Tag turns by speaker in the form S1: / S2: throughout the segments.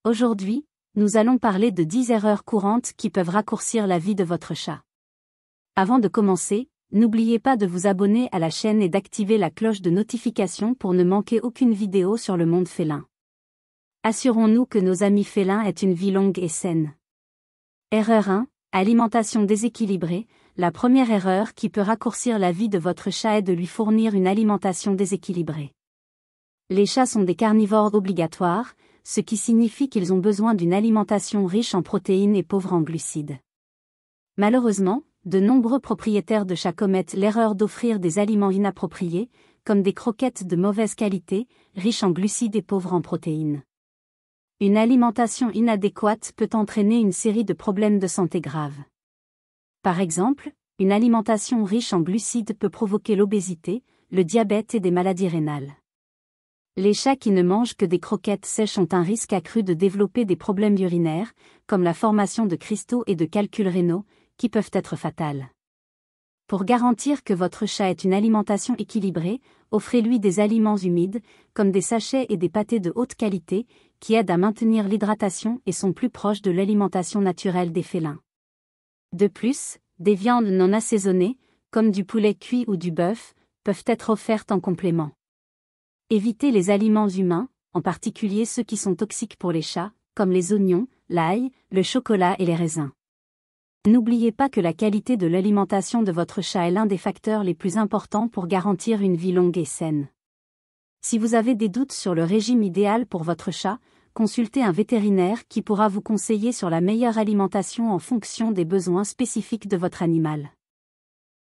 S1: Aujourd'hui, nous allons parler de 10 erreurs courantes qui peuvent raccourcir la vie de votre chat. Avant de commencer, n'oubliez pas de vous abonner à la chaîne et d'activer la cloche de notification pour ne manquer aucune vidéo sur le monde félin. Assurons-nous que nos amis félins aient une vie longue et saine. Erreur 1. Alimentation déséquilibrée. La première erreur qui peut raccourcir la vie de votre chat est de lui fournir une alimentation déséquilibrée. Les chats sont des carnivores obligatoires, ce qui signifie qu'ils ont besoin d'une alimentation riche en protéines et pauvre en glucides. Malheureusement, de nombreux propriétaires de chats commettent l'erreur d'offrir des aliments inappropriés, comme des croquettes de mauvaise qualité, riches en glucides et pauvres en protéines. Une alimentation inadéquate peut entraîner une série de problèmes de santé graves. Par exemple, une alimentation riche en glucides peut provoquer l'obésité, le diabète et des maladies rénales. Les chats qui ne mangent que des croquettes sèches ont un risque accru de développer des problèmes urinaires, comme la formation de cristaux et de calculs rénaux, qui peuvent être fatals. Pour garantir que votre chat ait une alimentation équilibrée, offrez-lui des aliments humides, comme des sachets et des pâtés de haute qualité, qui aident à maintenir l'hydratation et sont plus proches de l'alimentation naturelle des félins. De plus, des viandes non assaisonnées, comme du poulet cuit ou du bœuf, peuvent être offertes en complément. Évitez les aliments humains, en particulier ceux qui sont toxiques pour les chats, comme les oignons, l'ail, le chocolat et les raisins. N'oubliez pas que la qualité de l'alimentation de votre chat est l'un des facteurs les plus importants pour garantir une vie longue et saine. Si vous avez des doutes sur le régime idéal pour votre chat, consultez un vétérinaire qui pourra vous conseiller sur la meilleure alimentation en fonction des besoins spécifiques de votre animal.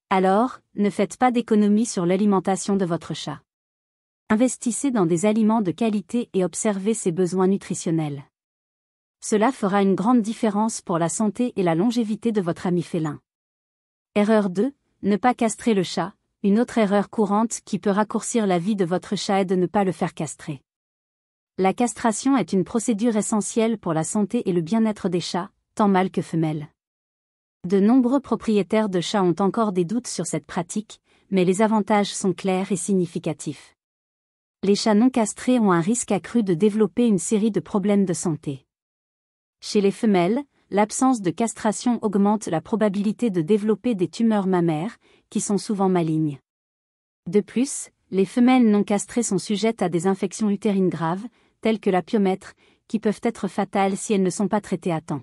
S1: Alors, ne faites pas d'économie sur l'alimentation de votre chat. Investissez dans des aliments de qualité et observez ses besoins nutritionnels. Cela fera une grande différence pour la santé et la longévité de votre ami félin. Erreur 2. Ne pas castrer le chat. Une autre erreur courante qui peut raccourcir la vie de votre chat est de ne pas le faire castrer. La castration est une procédure essentielle pour la santé et le bien-être des chats, tant mâles que femelles. De nombreux propriétaires de chats ont encore des doutes sur cette pratique, mais les avantages sont clairs et significatifs. Les chats non castrés ont un risque accru de développer une série de problèmes de santé. Chez les femelles, l'absence de castration augmente la probabilité de développer des tumeurs mammaires, qui sont souvent malignes. De plus, les femelles non castrées sont sujettes à des infections utérines graves, telles que la pyomètre, qui peuvent être fatales si elles ne sont pas traitées à temps.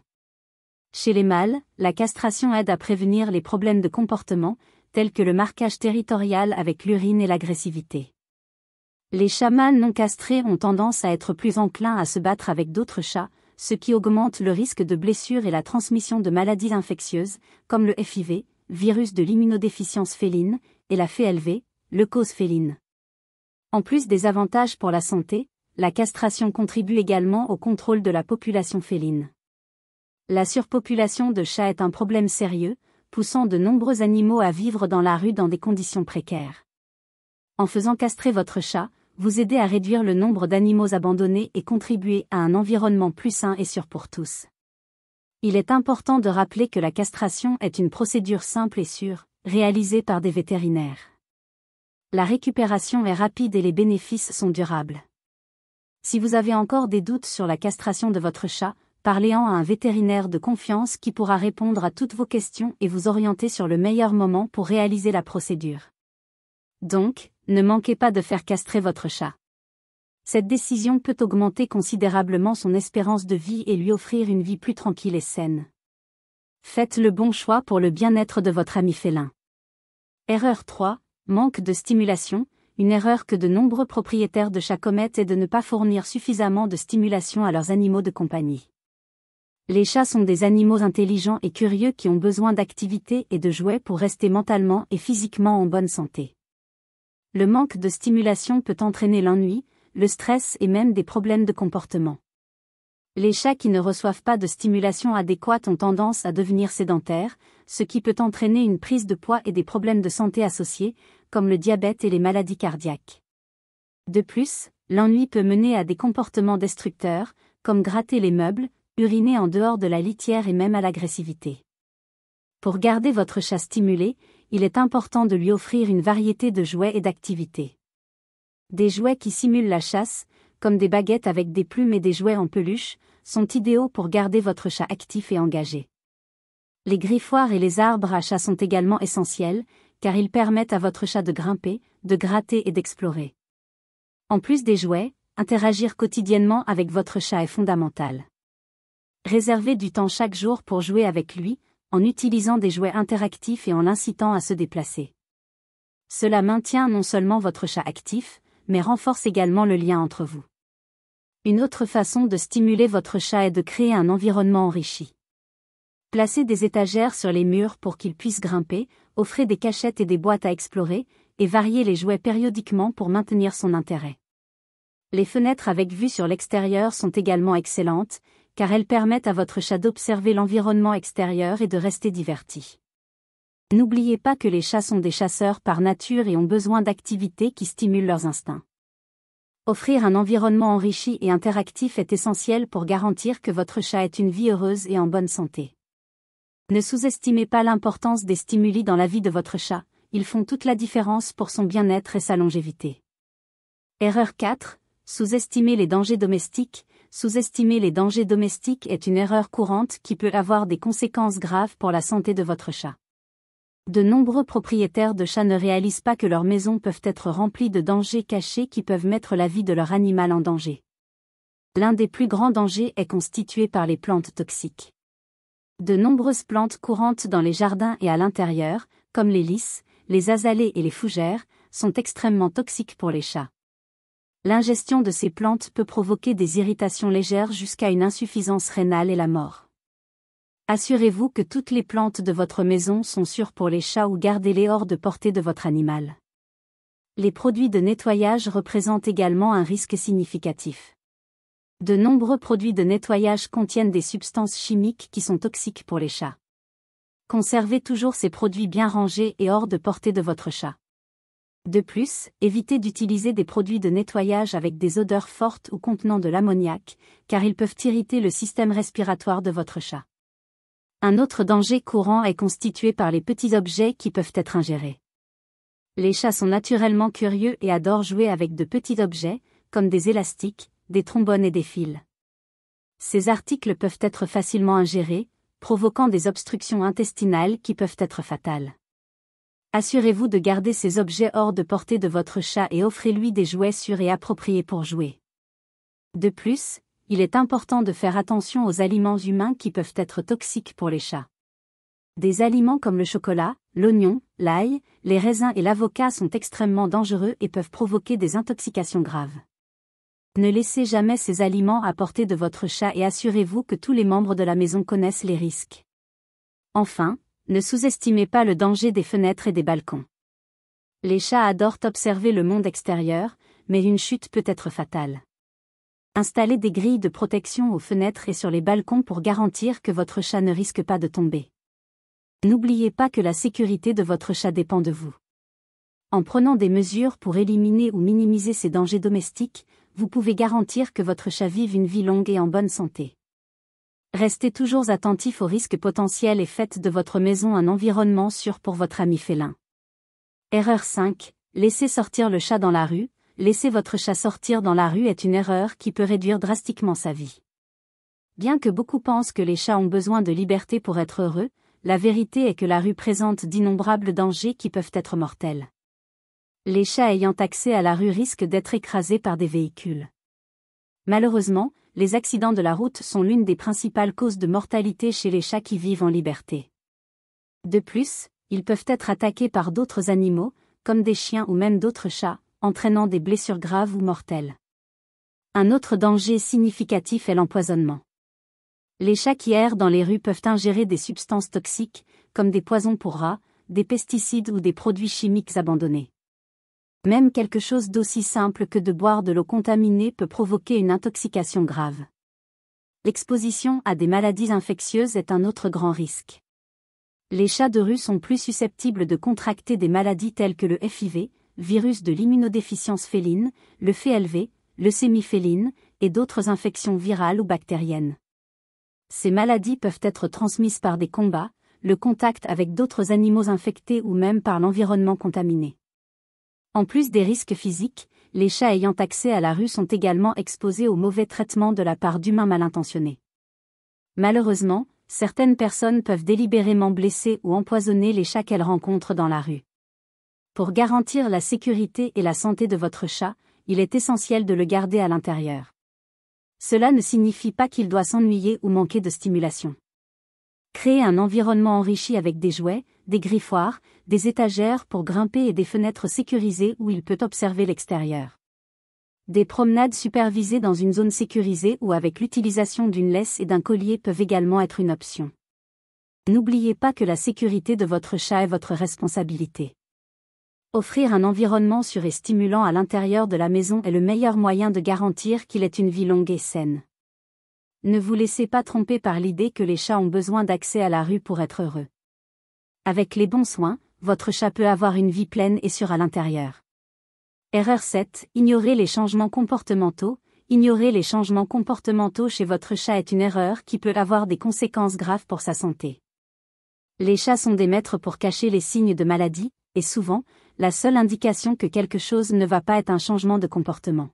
S1: Chez les mâles, la castration aide à prévenir les problèmes de comportement, tels que le marquage territorial avec l'urine et l'agressivité. Les chats mâles non castrés ont tendance à être plus enclins à se battre avec d'autres chats, ce qui augmente le risque de blessures et la transmission de maladies infectieuses, comme le FIV, virus de l'immunodéficience féline, et la FELV, leucose féline. En plus des avantages pour la santé, la castration contribue également au contrôle de la population féline. La surpopulation de chats est un problème sérieux, poussant de nombreux animaux à vivre dans la rue dans des conditions précaires. En faisant castrer votre chat, vous aidez à réduire le nombre d'animaux abandonnés et contribuer à un environnement plus sain et sûr pour tous. Il est important de rappeler que la castration est une procédure simple et sûre, réalisée par des vétérinaires. La récupération est rapide et les bénéfices sont durables. Si vous avez encore des doutes sur la castration de votre chat, parlez-en à un vétérinaire de confiance qui pourra répondre à toutes vos questions et vous orienter sur le meilleur moment pour réaliser la procédure. Donc, ne manquez pas de faire castrer votre chat. Cette décision peut augmenter considérablement son espérance de vie et lui offrir une vie plus tranquille et saine. Faites le bon choix pour le bien-être de votre ami félin. Erreur 3. Manque de stimulation. Une erreur que de nombreux propriétaires de chats commettent est de ne pas fournir suffisamment de stimulation à leurs animaux de compagnie. Les chats sont des animaux intelligents et curieux qui ont besoin d'activité et de jouets pour rester mentalement et physiquement en bonne santé. Le manque de stimulation peut entraîner l'ennui, le stress et même des problèmes de comportement. Les chats qui ne reçoivent pas de stimulation adéquate ont tendance à devenir sédentaires, ce qui peut entraîner une prise de poids et des problèmes de santé associés, comme le diabète et les maladies cardiaques. De plus, l'ennui peut mener à des comportements destructeurs, comme gratter les meubles, uriner en dehors de la litière et même à l'agressivité. Pour garder votre chat stimulé, il est important de lui offrir une variété de jouets et d'activités. Des jouets qui simulent la chasse, comme des baguettes avec des plumes et des jouets en peluche, sont idéaux pour garder votre chat actif et engagé. Les griffoirs et les arbres à chat sont également essentiels, car ils permettent à votre chat de grimper, de gratter et d'explorer. En plus des jouets, interagir quotidiennement avec votre chat est fondamental. Réservez du temps chaque jour pour jouer avec lui, en utilisant des jouets interactifs et en l'incitant à se déplacer. Cela maintient non seulement votre chat actif, mais renforce également le lien entre vous. Une autre façon de stimuler votre chat est de créer un environnement enrichi. Placez des étagères sur les murs pour qu'il puisse grimper, offrez des cachettes et des boîtes à explorer, et variez les jouets périodiquement pour maintenir son intérêt. Les fenêtres avec vue sur l'extérieur sont également excellentes, car elles permettent à votre chat d'observer l'environnement extérieur et de rester diverti. N'oubliez pas que les chats sont des chasseurs par nature et ont besoin d'activités qui stimulent leurs instincts. Offrir un environnement enrichi et interactif est essentiel pour garantir que votre chat ait une vie heureuse et en bonne santé. Ne sous-estimez pas l'importance des stimuli dans la vie de votre chat, ils font toute la différence pour son bien-être et sa longévité. Erreur 4. Sous-estimer les dangers domestiques. Sous-estimer les dangers domestiques est une erreur courante qui peut avoir des conséquences graves pour la santé de votre chat. De nombreux propriétaires de chats ne réalisent pas que leurs maisons peuvent être remplies de dangers cachés qui peuvent mettre la vie de leur animal en danger. L'un des plus grands dangers est constitué par les plantes toxiques. De nombreuses plantes courantes dans les jardins et à l'intérieur, comme les lys, les azalées et les fougères, sont extrêmement toxiques pour les chats. L'ingestion de ces plantes peut provoquer des irritations légères jusqu'à une insuffisance rénale et la mort. Assurez-vous que toutes les plantes de votre maison sont sûres pour les chats ou gardez-les hors de portée de votre animal. Les produits de nettoyage représentent également un risque significatif. De nombreux produits de nettoyage contiennent des substances chimiques qui sont toxiques pour les chats. Conservez toujours ces produits bien rangés et hors de portée de votre chat. De plus, évitez d'utiliser des produits de nettoyage avec des odeurs fortes ou contenant de l'ammoniac, car ils peuvent irriter le système respiratoire de votre chat. Un autre danger courant est constitué par les petits objets qui peuvent être ingérés. Les chats sont naturellement curieux et adorent jouer avec de petits objets, comme des élastiques, des trombones et des fils. Ces articles peuvent être facilement ingérés, provoquant des obstructions intestinales qui peuvent être fatales. Assurez-vous de garder ces objets hors de portée de votre chat et offrez-lui des jouets sûrs et appropriés pour jouer. De plus, il est important de faire attention aux aliments humains qui peuvent être toxiques pour les chats. Des aliments comme le chocolat, l'oignon, l'ail, les raisins et l'avocat sont extrêmement dangereux et peuvent provoquer des intoxications graves. Ne laissez jamais ces aliments à portée de votre chat et assurez-vous que tous les membres de la maison connaissent les risques. Enfin, ne sous-estimez pas le danger des fenêtres et des balcons. Les chats adorent observer le monde extérieur, mais une chute peut être fatale. Installez des grilles de protection aux fenêtres et sur les balcons pour garantir que votre chat ne risque pas de tomber. N'oubliez pas que la sécurité de votre chat dépend de vous. En prenant des mesures pour éliminer ou minimiser ces dangers domestiques, vous pouvez garantir que votre chat vive une vie longue et en bonne santé. Restez toujours attentif aux risques potentiels et faites de votre maison un environnement sûr pour votre ami félin. Erreur 5. Laissez sortir le chat dans la rue. Laisser votre chat sortir dans la rue est une erreur qui peut réduire drastiquement sa vie. Bien que beaucoup pensent que les chats ont besoin de liberté pour être heureux, la vérité est que la rue présente d'innombrables dangers qui peuvent être mortels. Les chats ayant accès à la rue risquent d'être écrasés par des véhicules. Malheureusement, les accidents de la route sont l'une des principales causes de mortalité chez les chats qui vivent en liberté. De plus, ils peuvent être attaqués par d'autres animaux, comme des chiens ou même d'autres chats, entraînant des blessures graves ou mortelles. Un autre danger significatif est l'empoisonnement. Les chats qui errent dans les rues peuvent ingérer des substances toxiques, comme des poisons pour rats, des pesticides ou des produits chimiques abandonnés. Même quelque chose d'aussi simple que de boire de l'eau contaminée peut provoquer une intoxication grave. L'exposition à des maladies infectieuses est un autre grand risque. Les chats de rue sont plus susceptibles de contracter des maladies telles que le FIV, virus de l'immunodéficience féline, le FELV, leucémie féline, et d'autres infections virales ou bactériennes. Ces maladies peuvent être transmises par des combats, le contact avec d'autres animaux infectés ou même par l'environnement contaminé. En plus des risques physiques, les chats ayant accès à la rue sont également exposés au mauvais traitement de la part d'humains mal intentionnés. Malheureusement, certaines personnes peuvent délibérément blesser ou empoisonner les chats qu'elles rencontrent dans la rue. Pour garantir la sécurité et la santé de votre chat, il est essentiel de le garder à l'intérieur. Cela ne signifie pas qu'il doit s'ennuyer ou manquer de stimulation. Créez un environnement enrichi avec des jouets, des griffoirs, des étagères pour grimper et des fenêtres sécurisées où il peut observer l'extérieur. Des promenades supervisées dans une zone sécurisée ou avec l'utilisation d'une laisse et d'un collier peuvent également être une option. N'oubliez pas que la sécurité de votre chat est votre responsabilité. Offrir un environnement sûr et stimulant à l'intérieur de la maison est le meilleur moyen de garantir qu'il ait une vie longue et saine. Ne vous laissez pas tromper par l'idée que les chats ont besoin d'accès à la rue pour être heureux. Avec les bons soins, votre chat peut avoir une vie pleine et sûre à l'intérieur. Erreur 7. Ignorer les changements comportementaux. Ignorer les changements comportementaux chez votre chat est une erreur qui peut avoir des conséquences graves pour sa santé. Les chats sont des maîtres pour cacher les signes de maladie, et souvent, la seule indication que quelque chose ne va pas est un changement de comportement.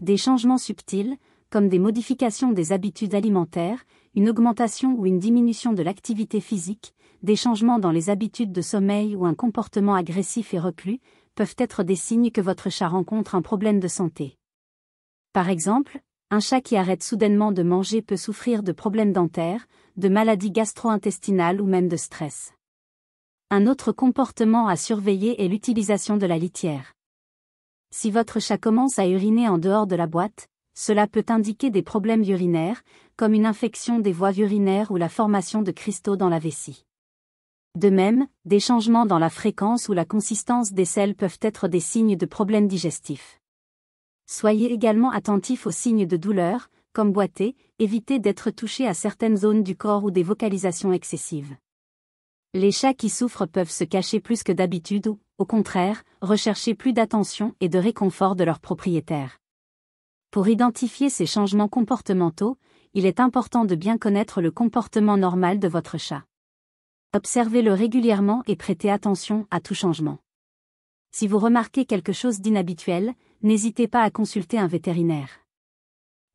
S1: Des changements subtils, comme des modifications des habitudes alimentaires, une augmentation ou une diminution de l'activité physique, des changements dans les habitudes de sommeil ou un comportement agressif et reclus, peuvent être des signes que votre chat rencontre un problème de santé. Par exemple, un chat qui arrête soudainement de manger peut souffrir de problèmes dentaires, de maladies gastro-intestinales ou même de stress. Un autre comportement à surveiller est l'utilisation de la litière. Si votre chat commence à uriner en dehors de la boîte, cela peut indiquer des problèmes urinaires, comme une infection des voies urinaires ou la formation de cristaux dans la vessie. De même, des changements dans la fréquence ou la consistance des selles peuvent être des signes de problèmes digestifs. Soyez également attentif aux signes de douleur, comme boiter, évitez d'être touché à certaines zones du corps ou des vocalisations excessives. Les chats qui souffrent peuvent se cacher plus que d'habitude ou, au contraire, rechercher plus d'attention et de réconfort de leur propriétaire. Pour identifier ces changements comportementaux, il est important de bien connaître le comportement normal de votre chat. Observez-le régulièrement et prêtez attention à tout changement. Si vous remarquez quelque chose d'inhabituel, n'hésitez pas à consulter un vétérinaire.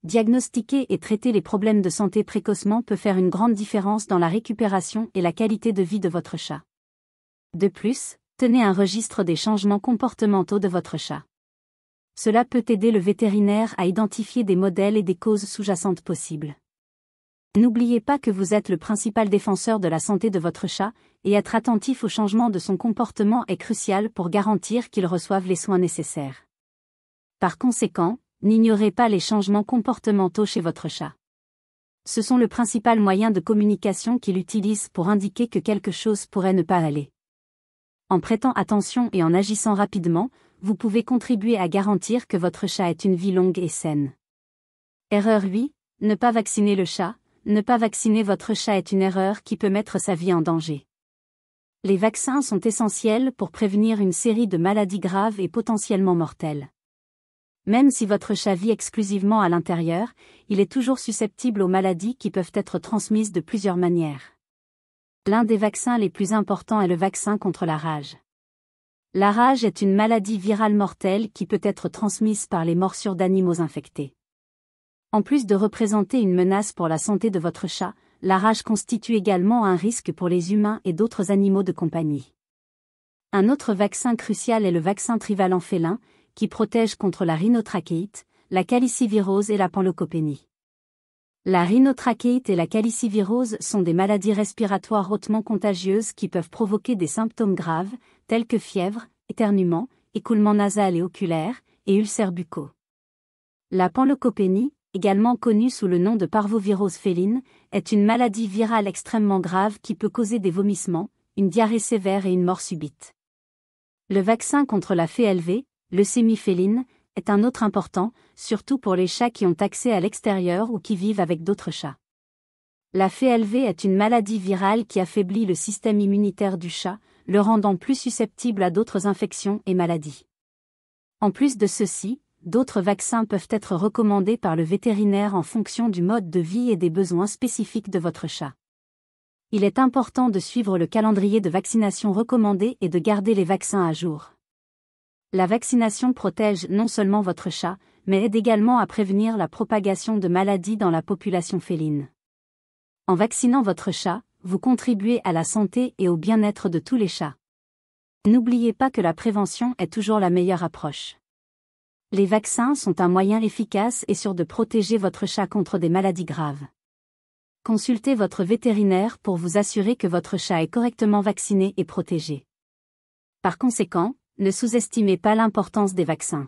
S1: Diagnostiquer et traiter les problèmes de santé précocement peut faire une grande différence dans la récupération et la qualité de vie de votre chat. De plus, tenez un registre des changements comportementaux de votre chat. Cela peut aider le vétérinaire à identifier des modèles et des causes sous-jacentes possibles. N'oubliez pas que vous êtes le principal défenseur de la santé de votre chat, et être attentif aux changements de son comportement est crucial pour garantir qu'il reçoive les soins nécessaires. Par conséquent, n'ignorez pas les changements comportementaux chez votre chat. Ce sont le principal moyen de communication qu'il utilise pour indiquer que quelque chose pourrait ne pas aller. En prêtant attention et en agissant rapidement, vous pouvez contribuer à garantir que votre chat ait une vie longue et saine. Erreur 8. Ne pas vacciner le chat. Ne pas vacciner votre chat est une erreur qui peut mettre sa vie en danger. Les vaccins sont essentiels pour prévenir une série de maladies graves et potentiellement mortelles. Même si votre chat vit exclusivement à l'intérieur, il est toujours susceptible aux maladies qui peuvent être transmises de plusieurs manières. L'un des vaccins les plus importants est le vaccin contre la rage. La rage est une maladie virale mortelle qui peut être transmise par les morsures d'animaux infectés. En plus de représenter une menace pour la santé de votre chat, la rage constitue également un risque pour les humains et d'autres animaux de compagnie. Un autre vaccin crucial est le vaccin trivalent félin, qui protège contre la rhinotrachéite, la calicivirose et la panleucopénie. La rhinotrachéite et la calicivirose sont des maladies respiratoires hautement contagieuses qui peuvent provoquer des symptômes graves, tels que fièvre, éternuement, écoulement nasal et oculaire, et ulcères buccaux. La panleucopénie, également connue sous le nom de parvovirose féline, est une maladie virale extrêmement grave qui peut causer des vomissements, une diarrhée sévère et une mort subite. Le vaccin contre la FELV, leucémie féline, est un autre important, surtout pour les chats qui ont accès à l'extérieur ou qui vivent avec d'autres chats. La FELV est une maladie virale qui affaiblit le système immunitaire du chat, le rendant plus susceptible à d'autres infections et maladies. En plus de ceci, d'autres vaccins peuvent être recommandés par le vétérinaire en fonction du mode de vie et des besoins spécifiques de votre chat. Il est important de suivre le calendrier de vaccination recommandé et de garder les vaccins à jour. La vaccination protège non seulement votre chat, mais aide également à prévenir la propagation de maladies dans la population féline. En vaccinant votre chat, vous contribuez à la santé et au bien-être de tous les chats. N'oubliez pas que la prévention est toujours la meilleure approche. Les vaccins sont un moyen efficace et sûr de protéger votre chat contre des maladies graves. Consultez votre vétérinaire pour vous assurer que votre chat est correctement vacciné et protégé. Par conséquent, ne sous-estimez pas l'importance des vaccins.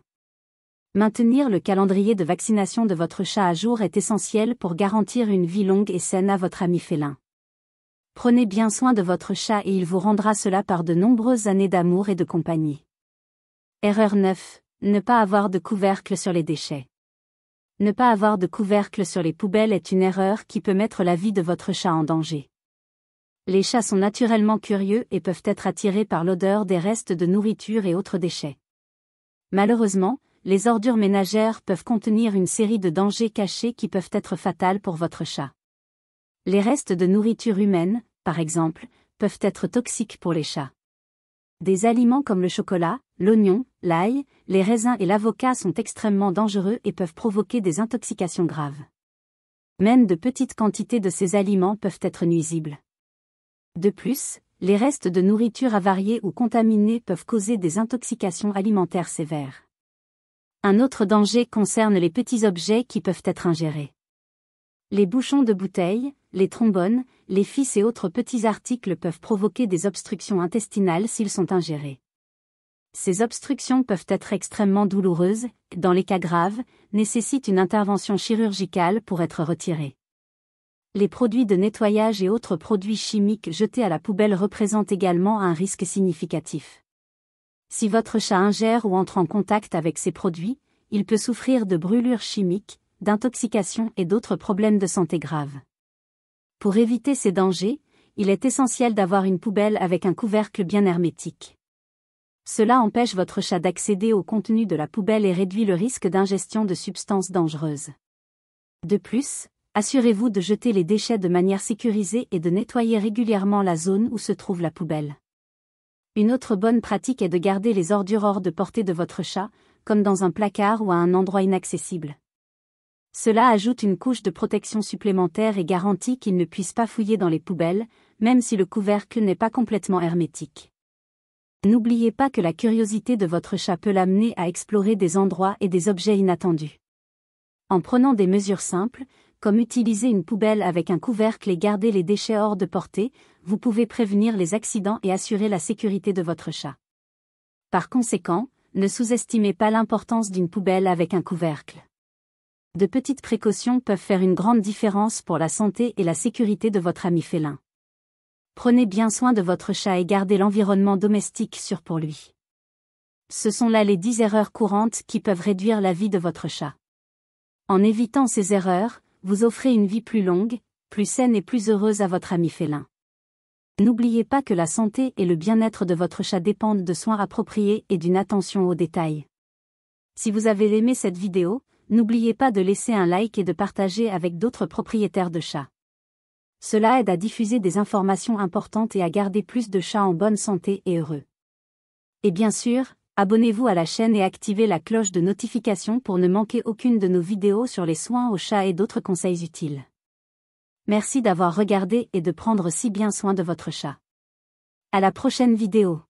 S1: Maintenir le calendrier de vaccination de votre chat à jour est essentiel pour garantir une vie longue et saine à votre ami félin. Prenez bien soin de votre chat et il vous rendra cela par de nombreuses années d'amour et de compagnie. Erreur 9. Ne pas avoir de couvercle sur les déchets. Ne pas avoir de couvercle sur les poubelles est une erreur qui peut mettre la vie de votre chat en danger. Les chats sont naturellement curieux et peuvent être attirés par l'odeur des restes de nourriture et autres déchets. Malheureusement, les ordures ménagères peuvent contenir une série de dangers cachés qui peuvent être fatals pour votre chat. Les restes de nourriture humaine, par exemple, peuvent être toxiques pour les chats. Des aliments comme le chocolat, l'oignon, l'ail, les raisins et l'avocat sont extrêmement dangereux et peuvent provoquer des intoxications graves. Même de petites quantités de ces aliments peuvent être nuisibles. De plus, les restes de nourriture avariés ou contaminés peuvent causer des intoxications alimentaires sévères. Un autre danger concerne les petits objets qui peuvent être ingérés. Les bouchons de bouteilles, les trombones, les fils et autres petits articles peuvent provoquer des obstructions intestinales s'ils sont ingérés. Ces obstructions peuvent être extrêmement douloureuses, dans les cas graves, nécessitent une intervention chirurgicale pour être retirées. Les produits de nettoyage et autres produits chimiques jetés à la poubelle représentent également un risque significatif. Si votre chat ingère ou entre en contact avec ces produits, il peut souffrir de brûlures chimiques, d'intoxication et d'autres problèmes de santé graves. Pour éviter ces dangers, il est essentiel d'avoir une poubelle avec un couvercle bien hermétique. Cela empêche votre chat d'accéder au contenu de la poubelle et réduit le risque d'ingestion de substances dangereuses. De plus, assurez-vous de jeter les déchets de manière sécurisée et de nettoyer régulièrement la zone où se trouve la poubelle. Une autre bonne pratique est de garder les ordures hors de portée de votre chat, comme dans un placard ou à un endroit inaccessible. Cela ajoute une couche de protection supplémentaire et garantit qu'il ne puisse pas fouiller dans les poubelles, même si le couvercle n'est pas complètement hermétique. N'oubliez pas que la curiosité de votre chat peut l'amener à explorer des endroits et des objets inattendus. En prenant des mesures simples, comme utiliser une poubelle avec un couvercle et garder les déchets hors de portée, vous pouvez prévenir les accidents et assurer la sécurité de votre chat. Par conséquent, ne sous-estimez pas l'importance d'une poubelle avec un couvercle. De petites précautions peuvent faire une grande différence pour la santé et la sécurité de votre ami félin. Prenez bien soin de votre chat et gardez l'environnement domestique sûr pour lui. Ce sont là les 10 erreurs courantes qui peuvent réduire la vie de votre chat. En évitant ces erreurs, vous offrez une vie plus longue, plus saine et plus heureuse à votre ami félin. N'oubliez pas que la santé et le bien-être de votre chat dépendent de soins appropriés et d'une attention aux détails. Si vous avez aimé cette vidéo, n'oubliez pas de laisser un like et de partager avec d'autres propriétaires de chats. Cela aide à diffuser des informations importantes et à garder plus de chats en bonne santé et heureux. Et bien sûr, abonnez-vous à la chaîne et activez la cloche de notification pour ne manquer aucune de nos vidéos sur les soins aux chats et d'autres conseils utiles. Merci d'avoir regardé et de prendre si bien soin de votre chat. À la prochaine vidéo.